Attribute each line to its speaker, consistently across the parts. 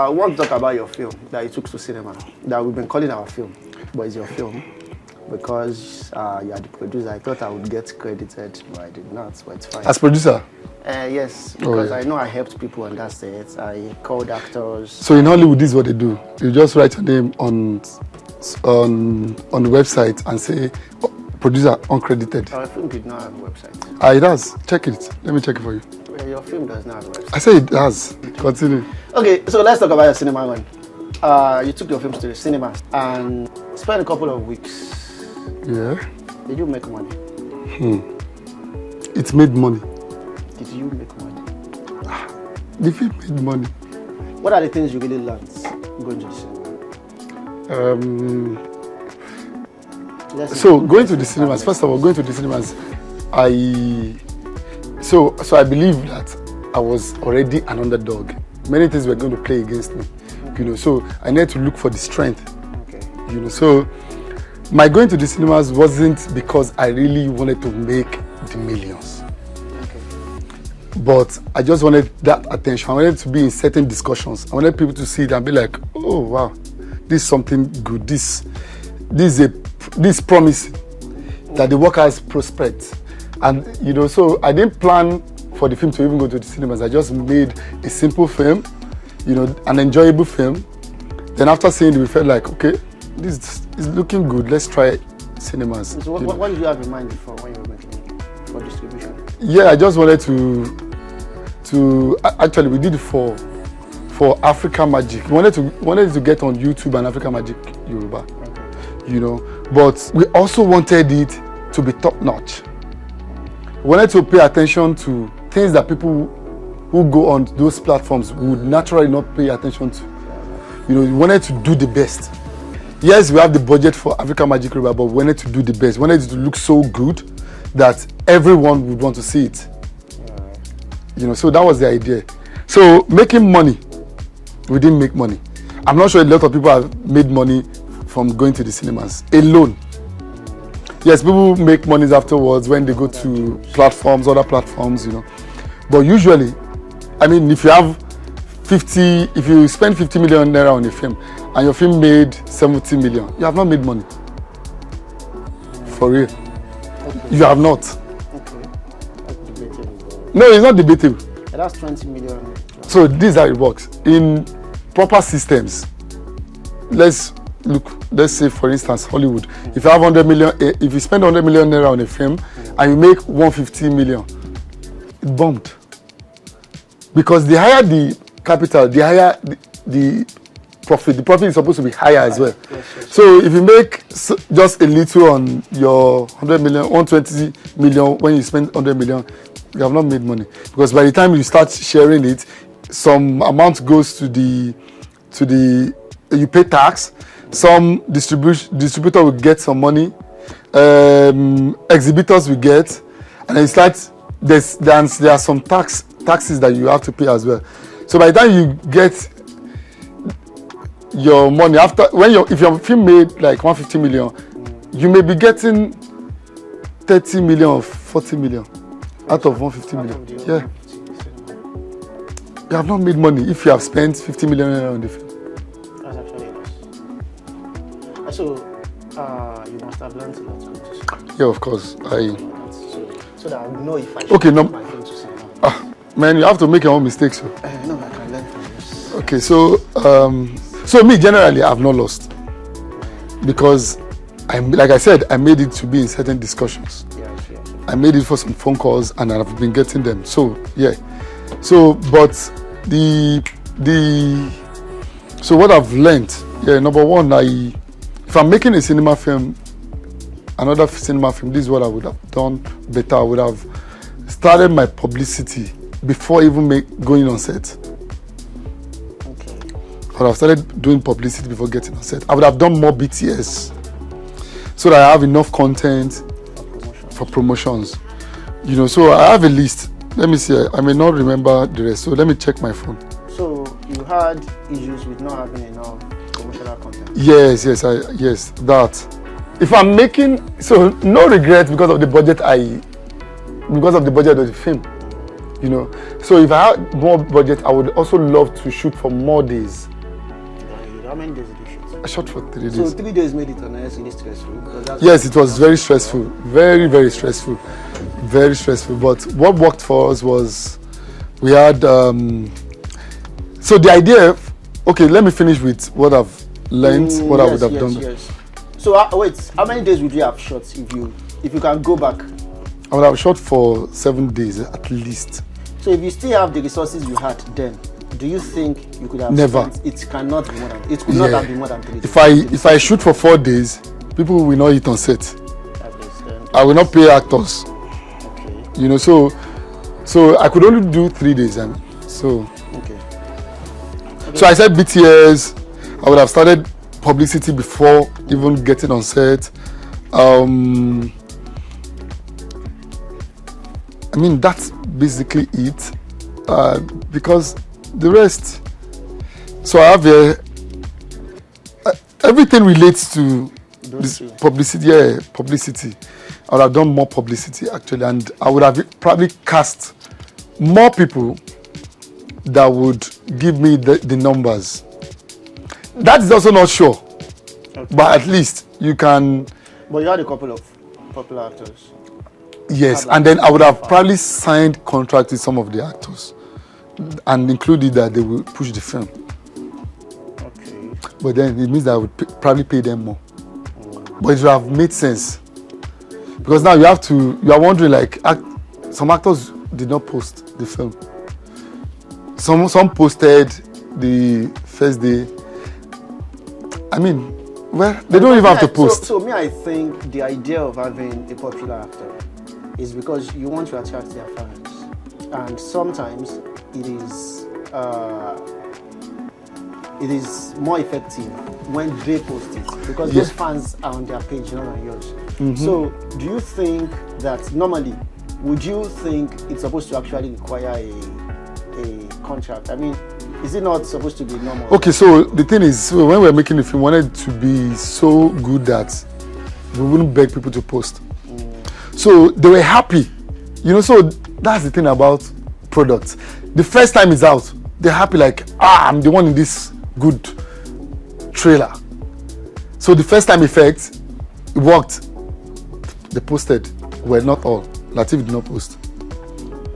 Speaker 1: I want to talk about your film that you took to cinema, that we've been calling our film, but it's your film. Because you are the producer, I thought I would get credited, but I did not, but it's fine.
Speaker 2: As producer?
Speaker 1: Yes, because I know I helped people on that set. I called actors.
Speaker 2: So in Hollywood, this is what they do. You just write your name on the website and say, oh, producer uncredited.
Speaker 1: Our film did not have a website.
Speaker 2: It does. Check it. Let me check it for you.
Speaker 1: Your film does not have a website.
Speaker 2: I say it has. Continue.
Speaker 1: Okay, so let's talk about your cinema run. You took your films to the cinema and spent a couple of weeks.
Speaker 2: Yeah.
Speaker 1: Did you make money?
Speaker 2: It made money.
Speaker 1: Did you make money?
Speaker 2: The film made money.
Speaker 1: What are the things you really learned going to the cinema?
Speaker 2: So going to the cinemas, first of all, going to the cinemas, so I believe that I was already an underdog. Many things were going to play against me, so I needed to look for the strength.
Speaker 1: Okay.
Speaker 2: So my going to the cinemas wasn't because I really wanted to make the millions.
Speaker 1: Okay.
Speaker 2: But I just wanted that attention. I wanted to be in certain discussions. I wanted people to see it and be like, oh wow, this is something good. This is promising that the work has prospered. And so I didn't plan for the film to even go to the cinemas. I just made a simple film, an enjoyable film. Then after seeing it, we felt like, okay, this is looking good. Let's try cinemas.
Speaker 1: So what did you have in mind before when you were making it for distribution?
Speaker 2: Yeah, I just wanted to actually we did it for Africa Magic. We wanted to get on YouTube and Africa Magic Yoruba. Okay. But we also wanted it to be top notch. We wanted to pay attention to things that people who go on those platforms would naturally not pay attention to. We wanted to do the best. Yes, we have the budget for Africa Magic Yoruba, but we wanted to do the best. We wanted it to look so good that everyone would want to see it. So that was the idea. So making money, we didn't make money. I'm not sure a lot of people have made money from going to the cinemas alone. Yes, people make money afterwards when they go to other platforms, But usually, if you spend 50 million naira on a film and your film made 70 million, you have not made money. For real.
Speaker 1: Okay.
Speaker 2: You have not.
Speaker 1: Okay. That's debatable.
Speaker 2: No, it's not debatable.
Speaker 1: That's 20 million.
Speaker 2: So this is how it works. In proper systems, let's say for instance Hollywood. If you have 100 million, if you spend 100 million naira on a film and you make 150 million, it bombed. Because the higher the capital, the higher the profit. The profit is supposed to be higher as well. Yes. So if you make just a little on your 100 million, 120 million, when you spend 100 million, you have not made money. Because by the time you start sharing it, some amount goes to the you pay tax. Some distributor will get some money. Exhibitors will get, and then there are some taxes that you have to pay as well. So by the time you get your money if your film made like 150 million, you may be getting 30 million or 40 million out of 150 million. Yeah. You have not made money if you have spent 50 million on the film.
Speaker 1: That's actually a loss. So, you must have learned a lot from this.
Speaker 2: Yeah, of course.
Speaker 1: So that I would know if I should
Speaker 2: okay,
Speaker 1: my film to cinema.
Speaker 2: Man, you have to make your own mistakes.
Speaker 1: No, I can learn from this.
Speaker 2: Okay, so me generally, I've not lost because like I said, I made it to be in certain discussions.
Speaker 1: Yeah.
Speaker 2: I made it for some phone calls and I've been getting them. So yeah. So but so what I've learned, number one, if I'm making a cinema film, another cinema film, this is what I would have done better. I would have started my publicity before even going on set.
Speaker 1: Okay.
Speaker 2: I would have started doing publicity before getting on set. I would have done more BTS so that I have enough content for promotions. So I have a list. Let me see. I may not remember the rest. So let me check my phone.
Speaker 1: So you had issues with not having enough promotional content?
Speaker 2: Yes, that. If I'm making, so no regret because of the budget of the film, So if I had more budget, I would also love to shoot for more days.
Speaker 1: How many days did you shoot?
Speaker 2: I shot for 3 days.
Speaker 1: So 3 days made it unnecessarily stressful?
Speaker 2: Yes, it was very stressful. Very, very stressful. Very stressful. But what worked for us was we had... so the idea... Okay, let me finish with what I've learned, what I would have done.
Speaker 1: Yes. So wait, how many days would you have shot if you can go back?
Speaker 2: I would have shot for 7 days at least.
Speaker 1: So if you still have the resources you had then, do you think you could have
Speaker 2: Never.
Speaker 1: It cannot be more than, it could not have been more than 3 days.
Speaker 2: If I shoot for 4 days, people will not eat on set. I will not pay actors.
Speaker 1: Okay.
Speaker 2: You know, so I could only do 3 days.
Speaker 1: Okay.
Speaker 2: So I said BTS. I would have started publicity before even getting on set. I mean, that's basically it. Because the rest. So I have everything relates to this publicity. Yeah, publicity. I would have done more publicity actually, and I would have probably cast more people that would give me the numbers. That is also not sure, but at least you can.
Speaker 1: But you had a couple of popular actors.
Speaker 2: Yes, and then I would have probably signed contracts with some of the actors, and included that they will push the film.
Speaker 1: Okay.
Speaker 2: But then it means that I would probably pay them more. But it would have made sense. Because now you are wondering, like, some actors did not post the film. Some posted the first day. I mean, well, they don't even have to post.
Speaker 1: So me, I think the idea of having a popular actor is because you want to attract their fans. And sometimes it is more effective when they post it because those fans are on their page, not on yours. Mm-hmm. So do you think that normally, would you think it's supposed to actually require a contract? I mean, is it not supposed to be normal?
Speaker 2: Okay, so the thing is, so when we were making the film, we wanted it to be so good that we wouldn't beg people to post. So they were happy. You know, so that's the thing about products. The first time it's out, they're happy like, I'm the one in this good trailer. So the first time effect, it worked. They posted. Well, not all. Latif did not post.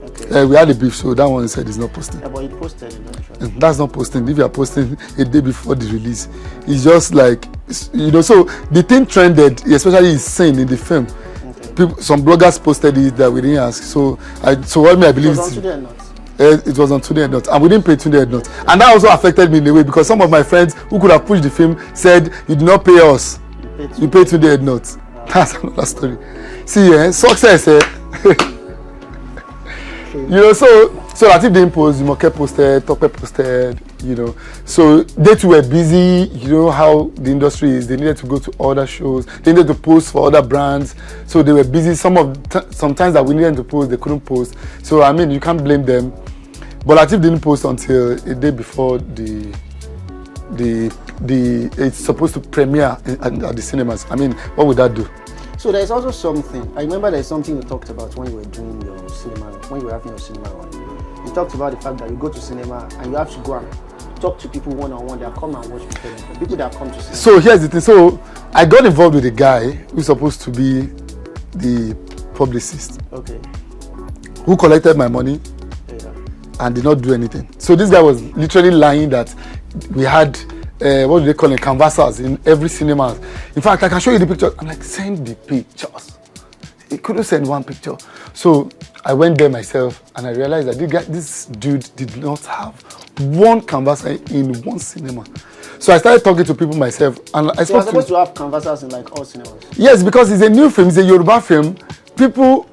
Speaker 2: Okay. We had a beef, so that one said it's not posting.
Speaker 1: Yeah, but it posted eventually.
Speaker 2: That's not posting. If you are posting a day before the release, it's just like, you know, so the thing trended, especially is seen in the film. People, some bloggers posted it that we didn't ask. So what I believe
Speaker 1: it was on Today or Not.
Speaker 2: It was on Today or Not, and we didn't pay Today or Not, and that also affected me in a way because some of my friends who could have pushed the film said, "You did not pay us. You paid Today or Not." Wow. That's another story. See, success. You know, so Latif didn't post, Jumoke posted, Tope posted, you know. So they too were busy, you know how the industry is. They needed to go to other shows. They needed to post for other brands. So they were busy. Sometimes that we needed to post, they couldn't post. So I mean, you can't blame them. But Latif didn't post until a day before it's supposed to premiere at the cinemas. I mean, what would that do?
Speaker 1: So there's also something, I remember there's something you talked about when you were doing your cinema, when you were having your cinema run. You talked about the fact that you go to cinema and you have to go and talk to people one-on-one that come and watch people that come to cinema.
Speaker 2: So here's the thing. So I got involved with a guy who's supposed to be the publicist.
Speaker 1: Okay.
Speaker 2: Who collected my money and did not do anything. So this guy was literally lying that we had what do they call it, canvassers in every cinema. In fact, I can show you the picture. I'm like, send the pictures. He couldn't send one picture. So I went there myself and I realized that this dude did not have one canvasser in one cinema. So I started talking to people myself, and I
Speaker 1: So you're supposed to have canvassers in like all cinemas?
Speaker 2: Yes, because it's a new film, it's a Yoruba film. People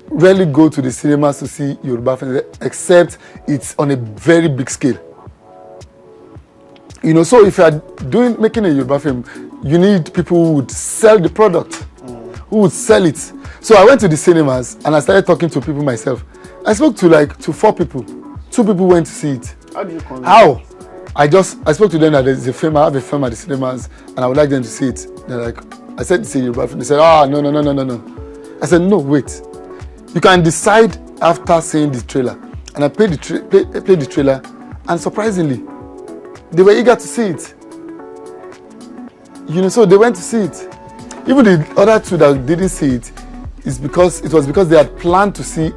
Speaker 2: rarely go to the cinemas to see Yoruba films, except it's on a very big scale. You know, so if you are making a Yoruba film, you need people who would sell the product, who would sell it. So I went to the cinemas and I started talking to people myself. I spoke to 4 people. 2 people went to see it.
Speaker 1: How do you call it?
Speaker 2: How? I spoke to them that there's a film, I have a film at the cinemas and I would like them to see it. They're like, I said it's a Yoruba film. They said, no. I said, no, wait. You can decide after seeing the trailer. And I played the trailer, and surprisingly, they were eager to see it. You know, so they went to see it. Even the other two that didn't see it, is because it was because they had planned to see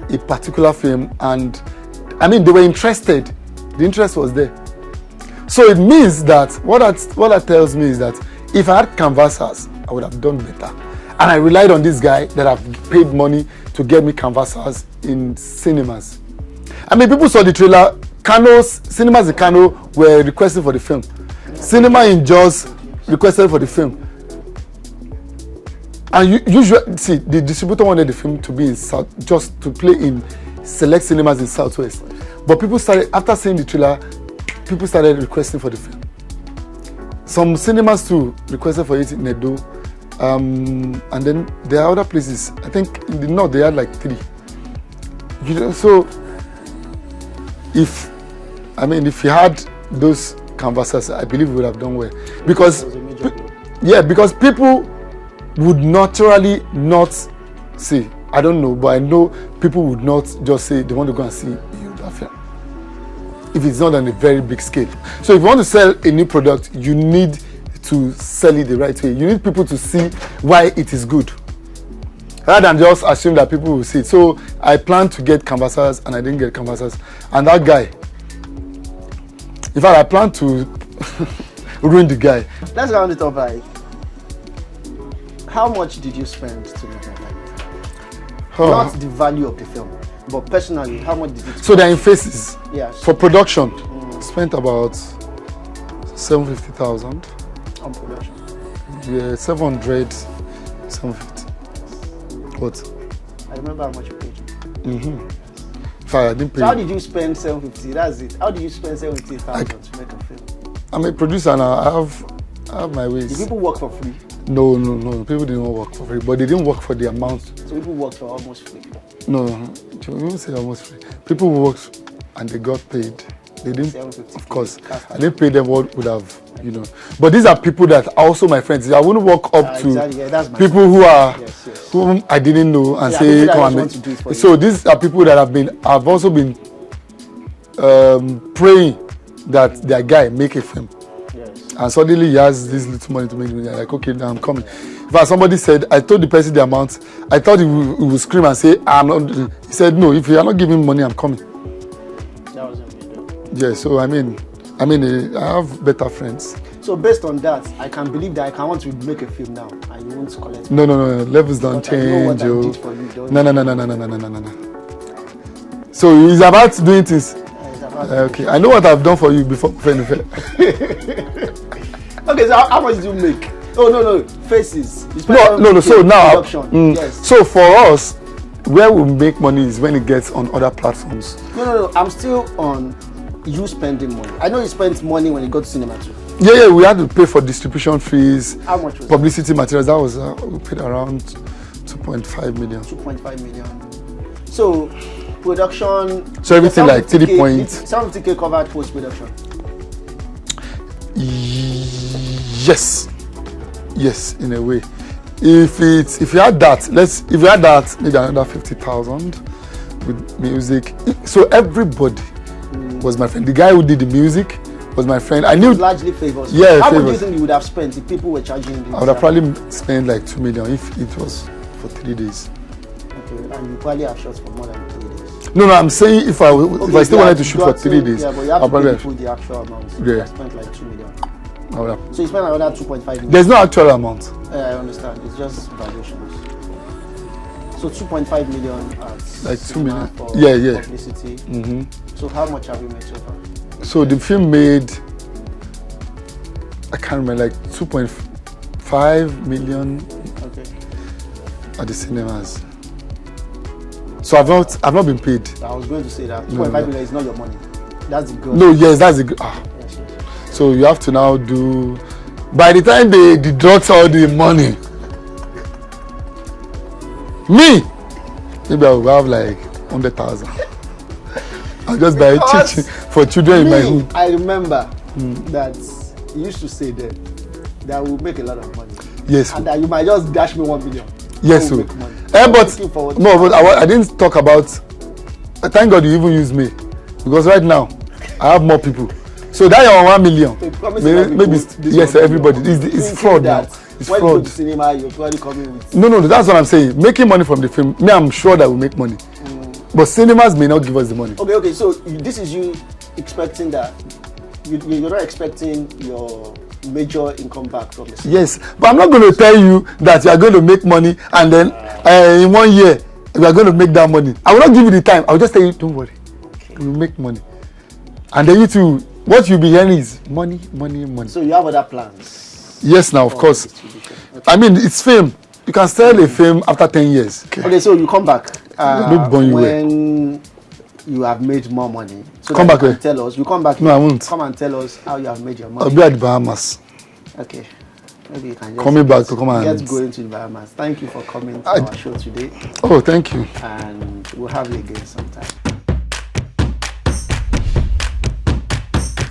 Speaker 2: a particular film, and I mean they were interested. The interest was there. So it means that what that tells me is that if I had canvassers, I would have done better. And I relied on this guy that have paid money to get me canvassers in cinemas. I mean, people saw the trailer. Cinemas in Kano were requesting for the film. Cinema in Jos requested for the film. And usually, see, the distributor wanted the film to be in South, just to play in select cinemas in Southwest. But people started, after seeing the trailer, people started requesting for the film. Some cinemas too requested for it in Edo. And then there are other places. I think in the north they had like 3. You know, so if you had those canvassers, I believe we would have done well. Because because people would naturally not say, I don't know, but I know people would not just say they want to go and see a Yoruba film if it's not on a very big scale. So if you want to sell a new product, you need to sell it the right way. You need people to see why it is good, rather than just assume that people will see it. So I planned to get canvassers and I didn't get canvassers. And that guy, in fact, I planned to ruin the guy.
Speaker 1: Let's round it up. Like, how much did you spend to make that? Not the value of the film, but personally, how much did you spend?
Speaker 2: So they're in phases.
Speaker 1: Yes.
Speaker 2: For production, spent about 750,000.
Speaker 1: On production.
Speaker 2: Yeah, 700, 750. What?
Speaker 1: I remember how much you paid.
Speaker 2: I didn't pay.
Speaker 1: So how did you spend 750? That's it. How did you spend 70,000 to make a film?
Speaker 2: I'm a producer now. I have my ways.
Speaker 1: Did people work for free?
Speaker 2: No. People didn't work for free, but they didn't work for the amount.
Speaker 1: So people worked for almost free?
Speaker 2: No. People say almost free. People worked and they got paid. They didn't, of course. I didn't pay them what would have, you know. But these are people that are also my friends. I wouldn't walk up to people who are whom I didn't know and say, come and make. So these are people that I've also been praying that their guy make a film.
Speaker 1: Yes.
Speaker 2: And suddenly he has this little money to make me like, okay, now I'm coming. In fact, somebody said, I told the person the amount, I thought he would scream and say, I'm not. He said, no, if you are not giving money, I'm coming.
Speaker 1: That was amazing.
Speaker 2: Yeah, so I mean, I have better friends.
Speaker 1: So based on that, I can believe that I can want to make a film now and you won't collect.
Speaker 2: No. Levels don't change.
Speaker 1: I know what I did for you,
Speaker 2: No. So he's about doing things. Okay, I know what I've done for you before.
Speaker 1: Okay, so how much did you make? Oh no, faces.
Speaker 2: No. So now,
Speaker 1: yes.
Speaker 2: So for us, where we make money is when it gets on other platforms.
Speaker 1: No. I'm still on you spending money. I know you spent money when you go to cinema too.
Speaker 2: Yeah. We had to pay for distribution fees.
Speaker 1: How much was
Speaker 2: publicity materials? That was we paid around 2.5 million.
Speaker 1: 2.5 million. So production.
Speaker 2: So everything like 3 points.
Speaker 1: 70K covered post production.
Speaker 2: Yes, in a way. If you had that, maybe another 50,000 with music. So everybody was my friend. The guy who did the music was my friend. I knew
Speaker 1: largely favors.
Speaker 2: Yeah,
Speaker 1: how much do you think you would have spent if people were charging you?
Speaker 2: I would have probably spent like 2 million if it was for 3 days.
Speaker 1: Okay, and you probably have shot for more than 3 days.
Speaker 2: No, I'm saying if I still wanted to shoot for 3 days,
Speaker 1: yeah, but you have to pay the actual amount. So you spent like 2 million. So you spent another 2.5 million.
Speaker 2: There's no actual amount.
Speaker 1: I understand. It's just valuations. So 2.5 million at
Speaker 2: like 2 million
Speaker 1: for publicity. So how much have you made so far?
Speaker 2: So the film made, I can't remember, like 2.5 million at the cinemas. So I've not been paid.
Speaker 1: I was going to say that 2.5 million is not your money. That's the good.
Speaker 2: No, yes, that's the good.
Speaker 1: Yes.
Speaker 2: So you have to now do. By the time they deduct all the money, maybe I will have like 100,000. I'll just buy chicken for children in my home.
Speaker 1: I remember that you used to say that will make a lot of money.
Speaker 2: Yes.
Speaker 1: And that you might just dash me 1 million.
Speaker 2: Yes, sir. But I didn't talk about. Thank God you even use me, because right now I have more people. So that your 1 million,
Speaker 1: They promise
Speaker 2: maybe yes, for everybody. It's fraud now. It's
Speaker 1: when
Speaker 2: fraud.
Speaker 1: you go to cinema, you're probably coming with.
Speaker 2: No, that's what I'm saying. Making money from the film, me, I'm sure that we make money. But cinemas may not give us the money.
Speaker 1: Okay. So this is you expecting that you're not expecting your major income back from this.
Speaker 2: Yes, but I'm not going to tell you that you are going to make money and then in 1 year we are going to make that money. I will not give you the time. I will just tell you, don't worry, we will make money. And then you too, what you'll be hearing is money.
Speaker 1: So you have other plans?
Speaker 2: Yes, now of course.
Speaker 1: Okay.
Speaker 2: I mean, it's film. You can sell a film after 10 years.
Speaker 1: Okay, so you come back
Speaker 2: when
Speaker 1: you have made more money. So
Speaker 2: come back
Speaker 1: you can tell us. You come back.
Speaker 2: No, I won't.
Speaker 1: Come and tell us how you have made your money.
Speaker 2: I'll be at the Bahamas.
Speaker 1: Okay. Maybe you can just
Speaker 2: coming back to come and
Speaker 1: get going to the Bahamas. Thank you for coming to our show today.
Speaker 2: Oh, thank you.
Speaker 1: And we'll have you again sometime.